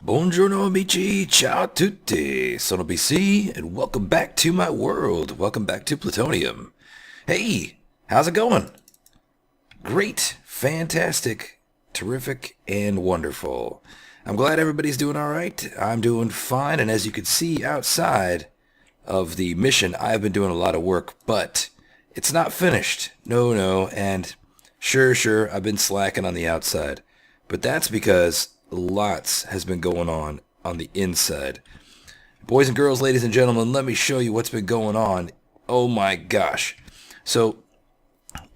Buongiorno amici, ciao a tutti, sono BC, and welcome back to my world. Welcome back to Plutonium. Hey, how's it going? Great, fantastic, terrific, and wonderful. I'm glad everybody's doing all right. I'm doing fine, and as you can see outside of the mission, I've been doing a lot of work, but it's not finished. No, and sure, I've been slacking on the outside, but that's because lots has been going on the inside. Boys and girls, ladies and gentlemen, let me show you what's been going on. Oh my gosh. So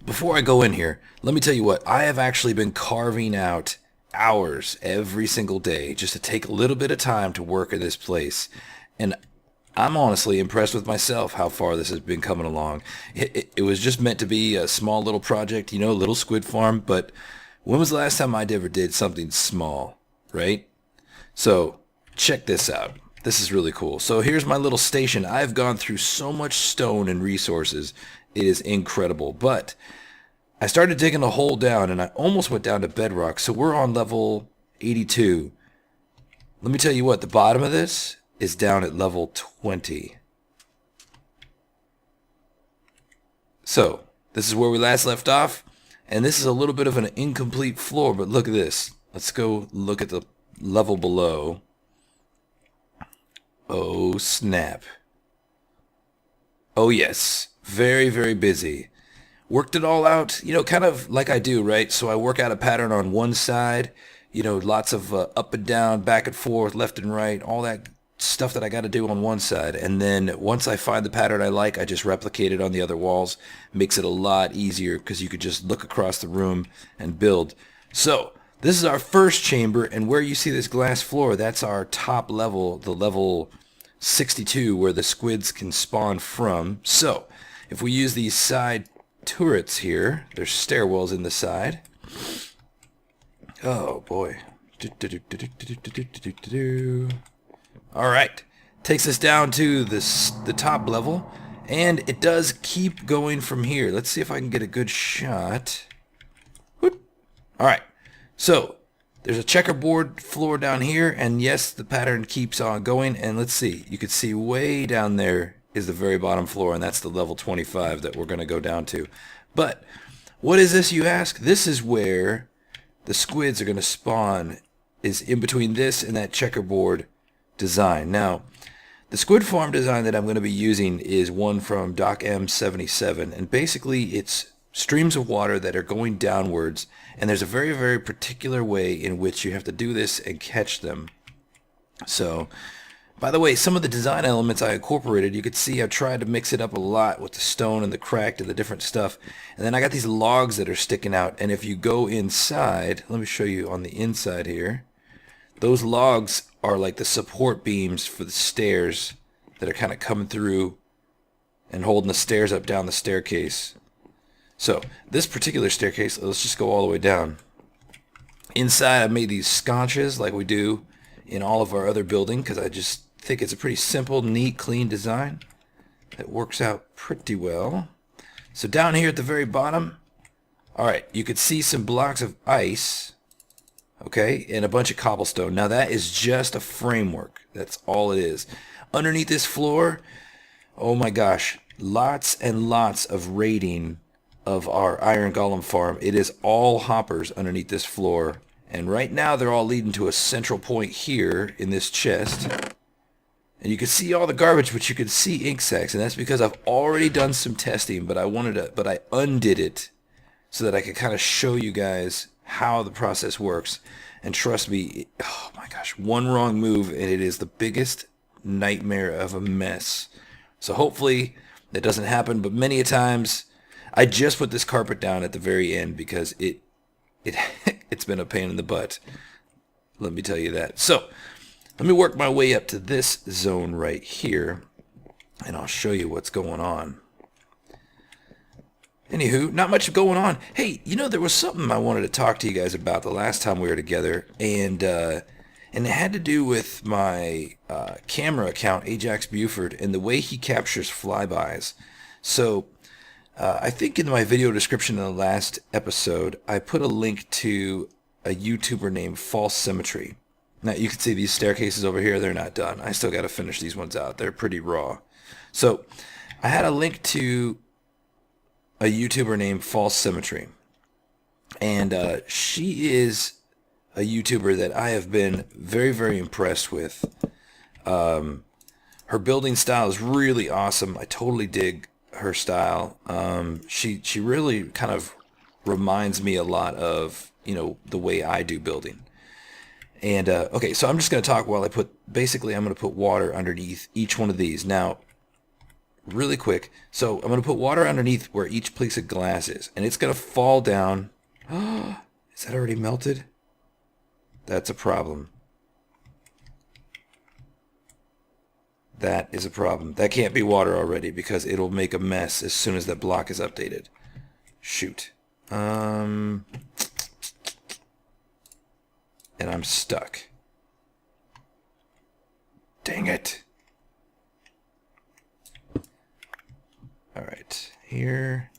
before I go in here, let me tell you what, I have actually been carving out hours every single day just to take a little bit of time to work in this place. And I'm honestly impressed with myself how far this has been coming along. It was just meant to be a small little project, you know, a little squid farm, but when was the last time I ever did something small? Right? So check this out. This is really cool. So here's my little station. I've gone through so much stone and resources. It is incredible. But I started digging a hole down and I almost went down to bedrock. So we're on level 82. Let me tell you what, the bottom of this is down at level 20. So this is where we last left off. And this is a little bit of an incomplete floor, but look at this. Let's go look at the level below. Oh, snap. Oh, yes. Very, very busy. Worked it all out, you know, kind of like I do, right? So I work out a pattern on one side, you know, lots of up and down, back and forth, left and right, all that stuff that I got to do on one side. And then once I find the pattern I like, I just replicate it on the other walls. Makes it a lot easier because you could just look across the room and build. So this is our first chamber, and where you see this glass floor, that's our top level, the level 62, where the squids can spawn from. So if we use these side turrets here, there's stairwells in the side. Oh boy. Alright, takes us down to the top level, and it does keep going from here. Let's see if I can get a good shot. Alright. So, there's a checkerboard floor down here, and yes, the pattern keeps on going, and let's see, you can see way down there is the very bottom floor, and that's the level 25 that we're going to go down to. But, what is this, you ask? This is where the squids are going to spawn, is in between this and that checkerboard design. Now, the squid farm design that I'm going to be using is one from Ep67, and basically it's streams of water that are going downwards, and there's a very, very particular way in which you have to do this and catch them. So, by the way, some of the design elements I incorporated, you could see I tried to mix it up a lot with the stone and the cracked and the different stuff. And then I got these logs that are sticking out, and if you go inside, let me show you on the inside here, those logs are like the support beams for the stairs that are kind of coming through and holding the stairs up down the staircase. So, this particular staircase, let's just go all the way down. Inside, I made these sconces like we do in all of our other building, because I just think it's a pretty simple, neat, clean design that works out pretty well. So down here at the very bottom, alright, you could see some blocks of ice, okay, and a bunch of cobblestone. Now that is just a framework. That's all it is. Underneath this floor, oh my gosh, lots and lots of raiding of our iron golem farm. It is all hoppers underneath this floor, and right now they're all leading to a central point here in this chest, and you can see all the garbage, but you can see ink sacs, and that's because I've already done some testing, but I undid it so that I could kind of show you guys how the process works. And trust me, oh my gosh, one wrong move and it is the biggest nightmare of a mess. So hopefully that doesn't happen, but many a times I just put this carpet down at the very end because it's been a pain in the butt. Let me tell you that. So let me work my way up to this zone right here, and I'll show you what's going on. Anywho, not much going on. Hey, you know, there was something I wanted to talk to you guys about the last time we were together, and it had to do with my camera account, Ajax Buford, and the way he captures flybys. So, I think in my video description in the last episode, I put a link to a YouTuber named False Symmetry. Now, you can see these staircases over here, they're not done. I still got to finish these ones out. They're pretty raw. So, I had a link to a YouTuber named False Symmetry. And she is a YouTuber that I have been very, very impressed with. Her building style is really awesome. I totally dig her style. She really kind of reminds me a lot of, you know, the way I do building. And okay, so I'm just going to talk while I'm going to put water underneath each one of these. Now, really quick, so I'm going to put water underneath where each piece of glass is, and it's going to fall down. Is that already melted? That's a problem. That is a problem. That can't be water already because it'll make a mess as soon as that block is updated. Shoot. And I'm stuck. Dang it. All right, here,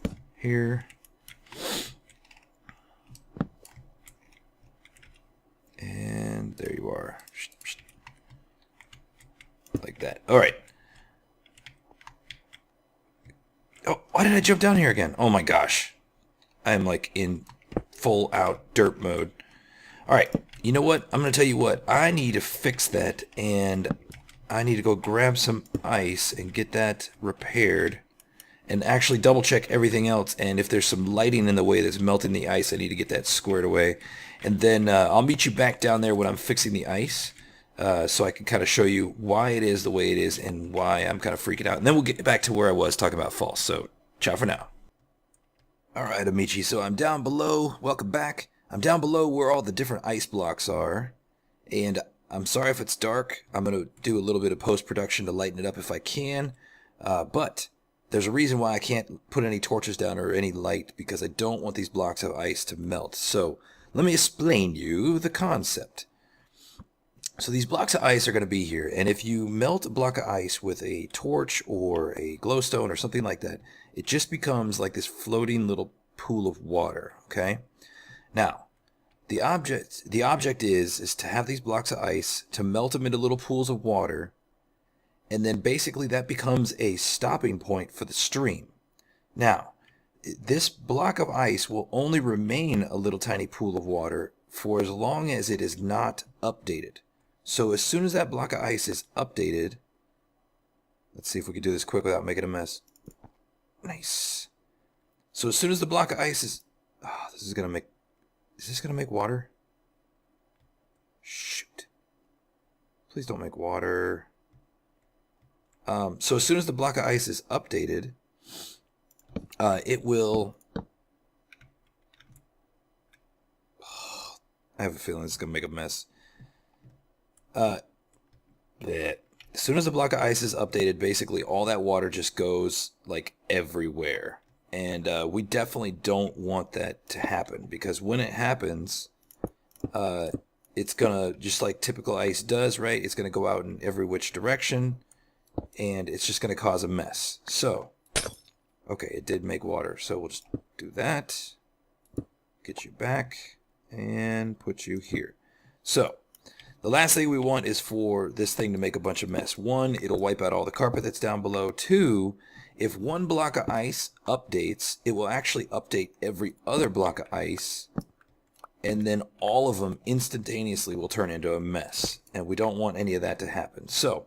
and there you are, like that. All right. Oh, why did I jump down here again? Oh my gosh, I'm like in full out dirt mode. All right, you know what? I'm gonna tell you what. I need to fix that, and I need to go grab some ice and get that repaired. And actually double check everything else, and if there's some lighting in the way that's melting the ice, I need to get that squared away. And then I'll meet you back down there when I'm fixing the ice, so I can kind of show you why it is the way it is and why I'm kind of freaking out. And then we'll get back to where I was talking about false. So ciao for now. Alright, Amici, so I'm down below. Welcome back. I'm down below where all the different ice blocks are, and I'm sorry if it's dark. I'm going to do a little bit of post-production to lighten it up if I can, but there's a reason why I can't put any torches down or any light, because I don't want these blocks of ice to melt. So let me explain you the concept. So these blocks of ice are going to be here, and if you melt a block of ice with a torch or a glowstone or something like that, it just becomes like this floating little pool of water, okay? Now, the object is to have these blocks of ice, to melt them into little pools of water, and then basically that becomes a stopping point for the stream. Now, this block of ice will only remain a little tiny pool of water for as long as it is not updated. So as soon as that block of ice is updated, let's see if we can do this quick without making a mess. Nice. So as soon as the block of ice is, is this gonna make water? Shoot. Please don't make water. So as soon as the block of ice is updated, it will... I have a feeling it's going to make a mess. As soon as the block of ice is updated, basically all that water just goes like everywhere. And we definitely don't want that to happen, because when it happens, it's going to, just like typical ice does, right? It's going to go out in every which direction, and it's just going to cause a mess. So, okay, it did make water, so we'll just do that. Get you back and put you here. So, the last thing we want is for this thing to make a bunch of mess. One, it'll wipe out all the carpet that's down below. Two, if one block of ice updates, it will actually update every other block of ice, and then all of them instantaneously will turn into a mess. And we don't want any of that to happen. So,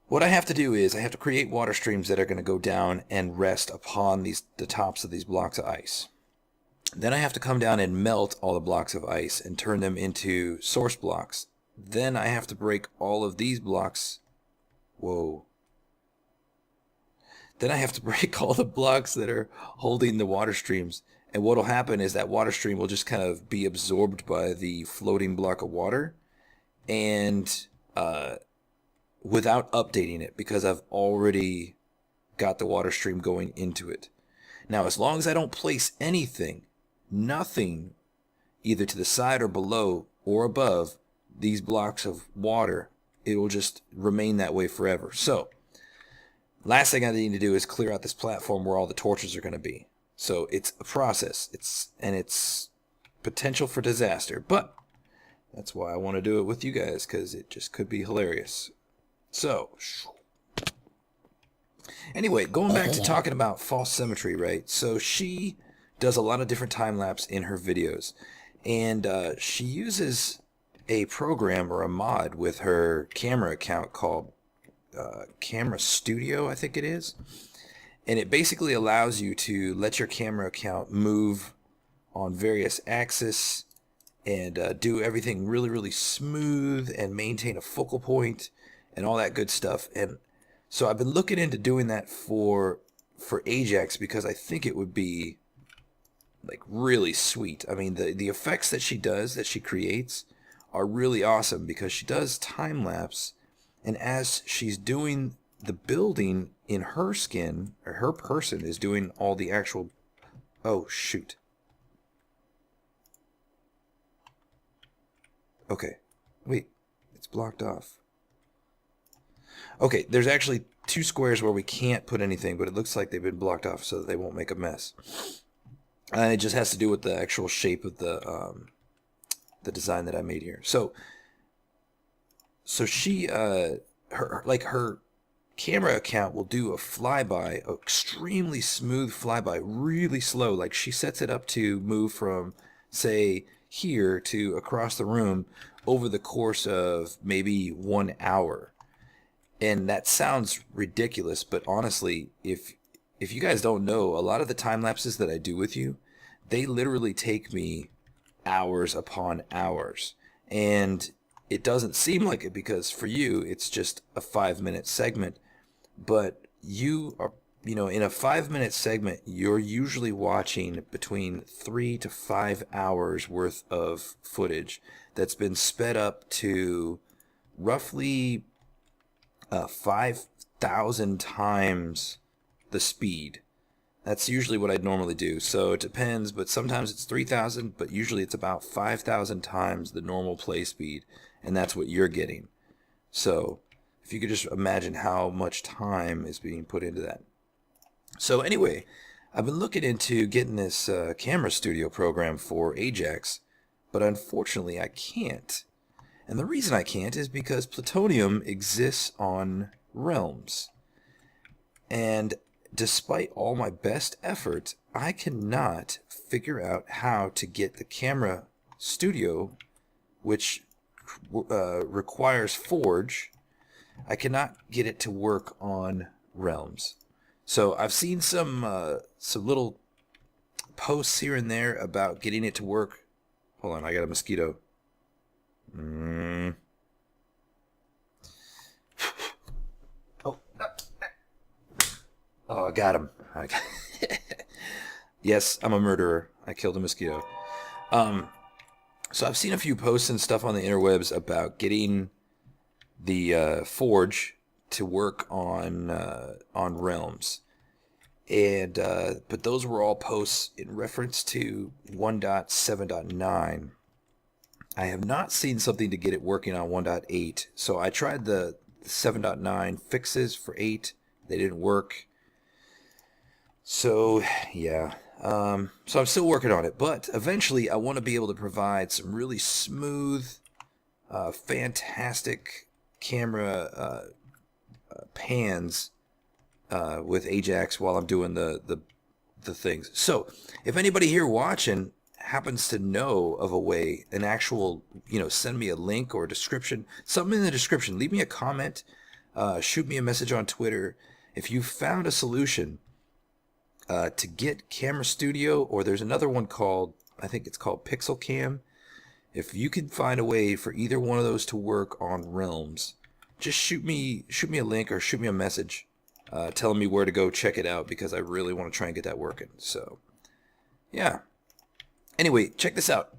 what I have to do is I have to create water streams that are going to go down and rest upon the tops of these blocks of ice. Then I have to come down and melt all the blocks of ice and turn them into source blocks. Then I have to break all of these blocks. Whoa. Then I have to break all the blocks that are holding the water streams. And what will happen is that water stream will just kind of be absorbed by the floating block of water. And without updating it, because I've already got the water stream going into it. Now, as long as I don't place anything, nothing, either to the side or below or above these blocks of water, it will just remain that way forever. So, last thing I need to do is clear out this platform where all the torches are going to be. So it's a process. It's potential for disaster, but that's why I want to do it with you guys, because it just could be hilarious. So, anyway, going back to talking about false symmetry, right? So she does a lot of different time lapse in her videos, and she uses a program or a mod with her camera account called Camera Studio, I think it is. And it basically allows you to let your camera account move on various axes and do everything really, really smooth and maintain a focal point and all that good stuff. And so I've been looking into doing that for Ajax, because I think it would be like really sweet. I mean, the effects that she does, that she creates, are really awesome, because she does time lapse, and as she's doing the building in her skin, or her person is doing all the actual... Oh, shoot. Okay. Wait. It's blocked off. Okay, there's actually 2 squares where we can't put anything, but it looks like they've been blocked off so that they won't make a mess. It just has to do with the actual shape of the design that I made here. So she, her camera account will do a flyby, an extremely smooth flyby, really slow. Like, she sets it up to move from, say, here to across the room over the course of maybe 1 hour. And that sounds ridiculous, but honestly, if you guys don't know, a lot of the time lapses that I do with you, they literally take me hours upon hours. And it doesn't seem like it, because for you it's just a 5-minute segment, but you are, in a 5-minute segment, you're usually watching between 3 to 5 hours worth of footage that's been sped up to roughly 5,000 times the speed. That's usually what I'd normally do. So it depends, but sometimes it's 3,000, but usually it's about 5,000 times the normal play speed, and that's what you're getting. So if you could just imagine how much time is being put into that. So anyway, I've been looking into getting this camera studio program for Ajax, but unfortunately I can't. And the reason I can't is because plutonium exists on realms. And despite all my best efforts, I cannot figure out how to get the camera studio, which requires Forge. I cannot get it to work on realms. So I've seen some little posts here and there about getting it to work. Hold on, I got a mosquito. Oh, I got him. Yes, I'm a murderer. I killed a mosquito. So I've seen a few posts and stuff on the interwebs about getting the Forge to work on realms, and but those were all posts in reference to 1.7.9. I have not seen something to get it working on 1.8. So I tried the 7.9 fixes for 8. They didn't work. So yeah, so I'm still working on it, but eventually I want to be able to provide some really smooth, fantastic camera pans with Ajax while I'm doing the things. So if anybody here watching happens to know of a way, an actual, send me a link or a description, something in the description, leave me a comment, shoot me a message on Twitter. If you found a solution to get Camera Studio, or there's another one called, I think it's called Pixel Cam. If you can find a way for either one of those to work on realms, just shoot me a link or shoot me a message telling me where to go check it out, because I really want to try and get that working. So yeah, anyway, check this out.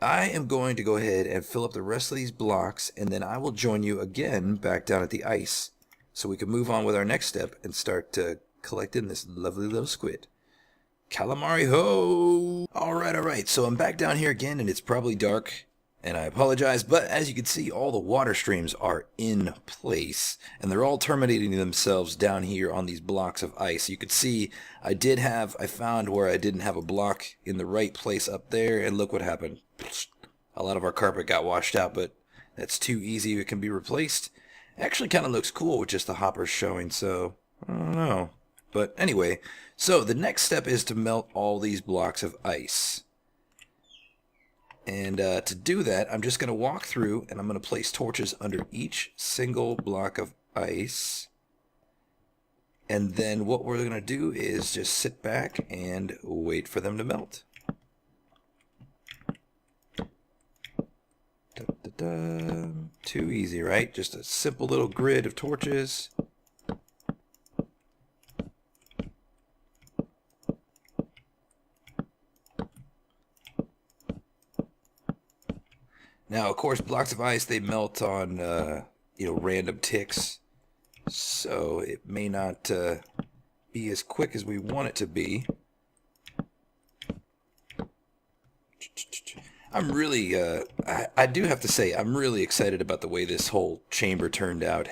I am going to go ahead and fill up the rest of these blocks, and then I will join you again back down at the ice so we can move on with our next step and start collecting this lovely little squid. Calamari ho! Alright, so I'm back down here again, and it's probably dark, and I apologize, but as you can see, all the water streams are in place, and they're all terminating themselves down here on these blocks of ice. You could see I found where I didn't have a block in the right place up there, and look what happened. A lot of our carpet got washed out, but that's too easy. It can be replaced. Actually kind of looks cool with just the hoppers showing, so I don't know. But anyway, so the next step is to melt all these blocks of ice. And to do that, I'm just going to walk through and I'm going to place torches under each single block of ice. And then what we're going to do is just sit back and wait for them to melt. Too easy, right? Just a simple little grid of torches. Now, of course, blocks of ice, they melt on, random ticks. So it may not be as quick as we want it to be. I'm really, I do have to say, I'm really excited about the way this whole chamber turned out.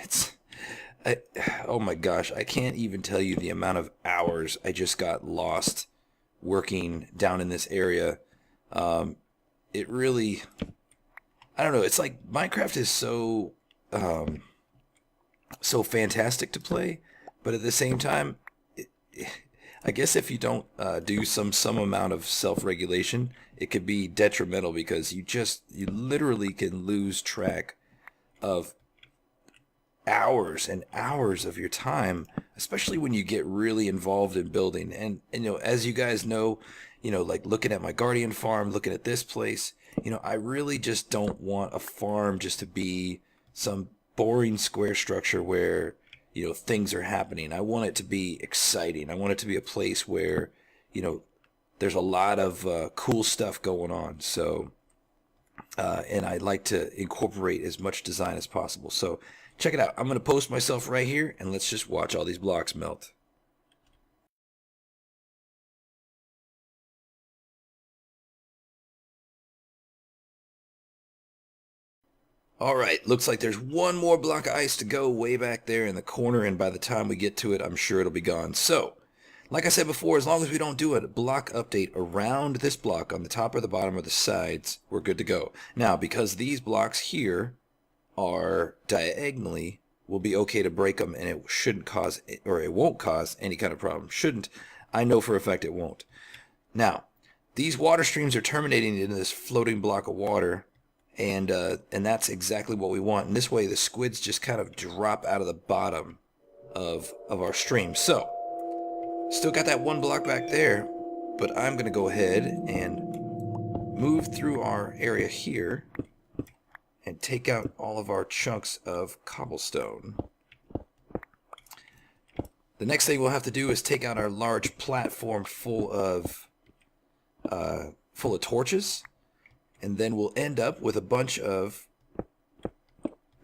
Oh my gosh, I can't even tell you the amount of hours I just got lost working down in this area. It really, I don't know, it's like Minecraft is so fantastic to play, but at the same time, I guess if you don't do some amount of self-regulation, it could be detrimental because you literally can lose track of hours and hours of your time, especially when you get really involved in building. And as you guys know, like looking at my Guardian farm, looking at this place, I really just don't want a farm just to be some boring square structure where things are happening. I want it to be exciting. I want it to be a place where there's a lot of cool stuff going on. So and I like to incorporate as much design as possible. So check it out. I'm going to post myself right here, and let's just watch all these blocks melt. Alright, looks like there's one more block of ice to go way back there in the corner, and by the time we get to it, I'm sure it'll be gone. So, like I said before, as long as we don't do a block update around this block on the top or the bottom or the sides, we're good to go. Now, because these blocks here are diagonally, we'll be okay to break them, and it shouldn't cause, or it won't cause any kind of problem. Shouldn't. I know for a fact it won't. Now, these water streams are terminating into this floating block of water, and that's exactly what we want. And this way the squids just kind of drop out of the bottom of our stream. So, still got that one block back there, but I'm going to go ahead and move through our area here and take out all of our chunks of cobblestone. The next thing we'll have to do is take out our large platform full of torches. And then we'll end up with a bunch of,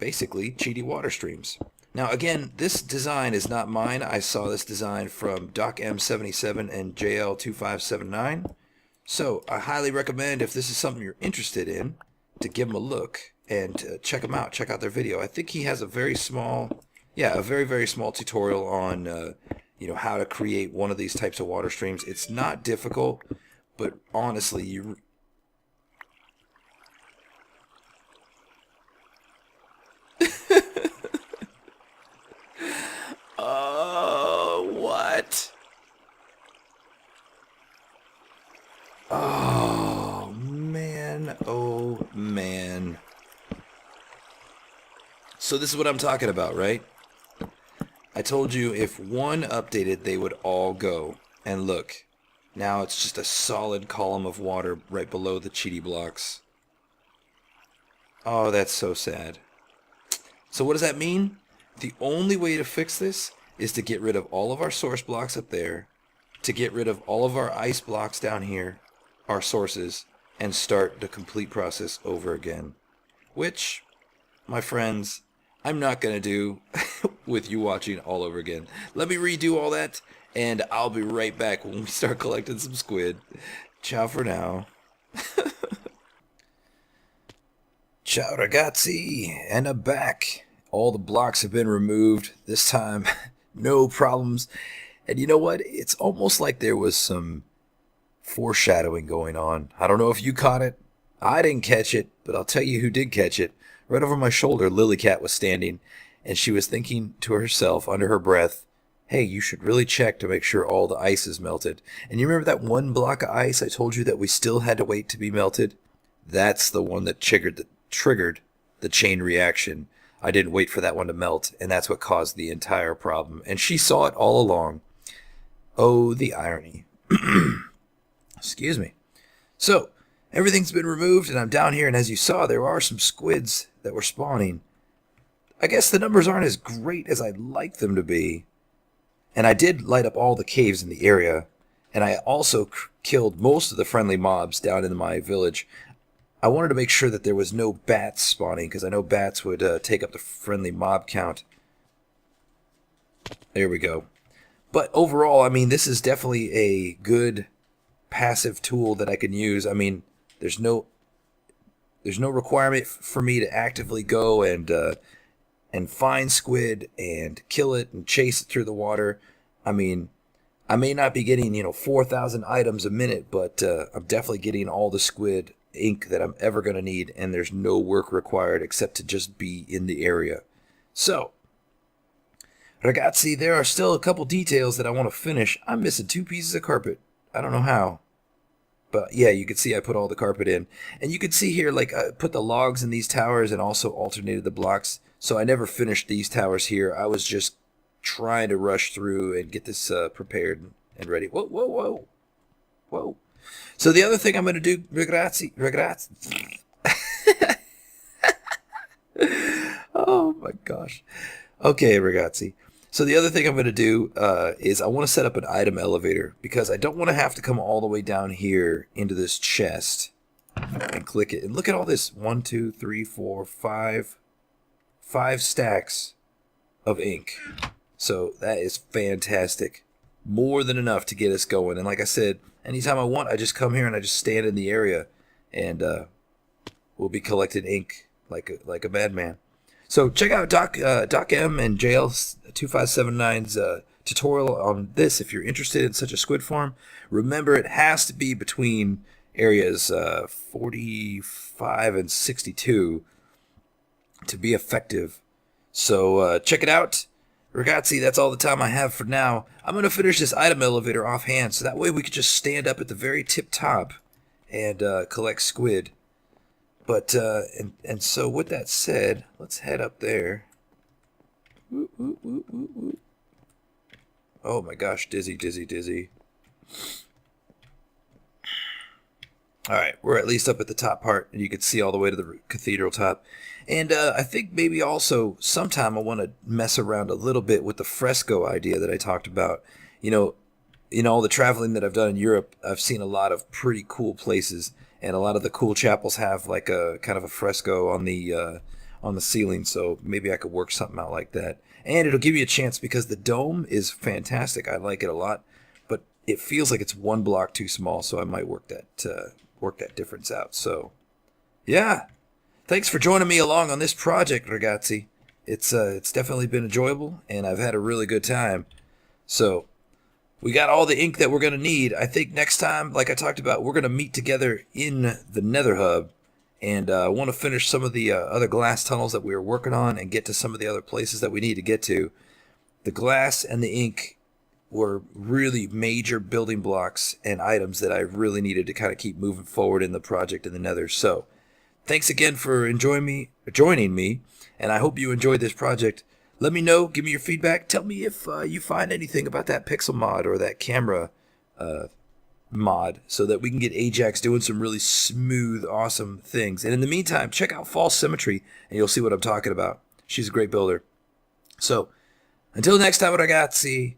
basically, cheaty water streams. Now, again, this design is not mine. I saw this design from Ep67 and JL2579. So, I highly recommend, if this is something you're interested in, to give them a look and check them out. Check out their video. I think he has a very small, a very, very small tutorial on, how to create one of these types of water streams. It's not difficult, but honestly, you... What? Oh, man. Oh, man. So this is what I'm talking about, right? I told you if one updated, they would all go. And look, now it's just a solid column of water right below the cheaty blocks. Oh, that's so sad. So what does that mean? The only way to fix this is to get rid of all of our source blocks up there, to get rid of all of our ice blocks down here, our sources, and start the complete process over again. Which, my friends, I'm not going to do with you watching all over again. Let me redo all that, and I'll be right back when we start collecting some squid. Ciao for now. Ciao ragazzi, and I'm back. All the blocks have been removed. This time, no problems. And you know what? It's almost like there was some foreshadowing going on. I don't know if you caught it. I didn't catch it, but I'll tell you who did catch it. Right over my shoulder, Lilycat was standing, and she was thinking to herself under her breath, hey, you should really check to make sure all the ice is melted. And you remember that one block of ice I told you that we still had to wait to be melted? That's the one that triggered the chain reaction. I didn't wait for that one to melt, and that's what caused the entire problem. And she saw it all along. Oh, the irony. Excuse me. So, everything's been removed, and I'm down here, and as you saw, there are some squids that were spawning. I guess the numbers aren't as great as I'd like them to be. And I did light up all the caves in the area, and I also killed most of the friendly mobs down in my village. I wanted to make sure that there was no bats spawning, because I know bats would take up the friendly mob count. There we go. But overall, I mean, this is definitely a good passive tool that I can use. I mean, there's no requirement for me to actively go and find squid and kill it and chase it through the water. I mean, I may not be getting 4,000 items a minute, but I'm definitely getting all the squid ink that I'm ever going to need, and there's no work required except to just be in the area. So, ragazzi, there are still a couple details that I want to finish. I'm missing 2 pieces of carpet. I don't know how. But yeah, you can see I put all the carpet in. And you can see here, like, I put the logs in these towers and also alternated the blocks. So I never finished these towers here. I was just trying to rush through and get this prepared and ready. Whoa, whoa, whoa. Whoa. So the other thing I'm going to do, ragazzi. Oh my gosh. Okay, ragazzi. So the other thing I'm going to do is I want to set up an item elevator, because I don't want to have to come all the way down here into this chest and click it. And look at all this. 1, 2, 3, 4, 5 stacks of ink. So that is fantastic. More than enough to get us going. And like I said, anytime I want, I just come here and I just stand in the area, and we'll be collecting ink like a madman. So check out Doc M and JL2579's tutorial on this if you're interested in such a squid farm. Remember, it has to be between areas 45 and 62 to be effective. So check it out. Ragazzi, that's all the time I have for now. I'm going to finish this item elevator offhand, so that way we could just stand up at the very tip top and collect squid. But, and so with that said, let's head up there. Woo, woo, woo, woo, woo. Oh my gosh, dizzy, dizzy, dizzy. Alright, we're at least up at the top part, and you can see all the way to the cathedral top. And I think maybe also sometime I want to mess around a little bit with the fresco idea that I talked about. In all the traveling that I've done in Europe, I've seen a lot of pretty cool places, and a lot of the cool chapels have like a kind of a fresco on the ceiling. So maybe I could work something out like that, and it'll give you a chance, because the dome is fantastic. I like it a lot, but it feels like it's one block too small. So I might work that difference out. So yeah. Thanks for joining me along on this project, ragazzi. It's definitely been enjoyable, and I've had a really good time. So, we got all the ink that we're going to need. I think next time, like I talked about, we're going to meet together in the Nether Hub, and I want to finish some of the other glass tunnels that we were working on and get to some of the other places that we need to get to. The glass and the ink were really major building blocks and items that I really needed to kind of keep moving forward in the project in the Nether. So, thanks again for joining me, and I hope you enjoyed this project. Let me know, give me your feedback. Tell me if you find anything about that pixel mod or that camera mod, so that we can get Ajax doing some really smooth, awesome things. And in the meantime, check out False Symmetry, and you'll see what I'm talking about. She's a great builder. So, until next time, ragazzi,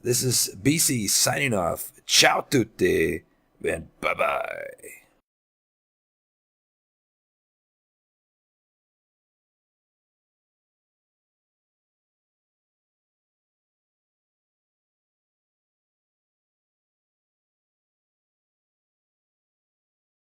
this is BC signing off. Ciao tutti, and bye-bye.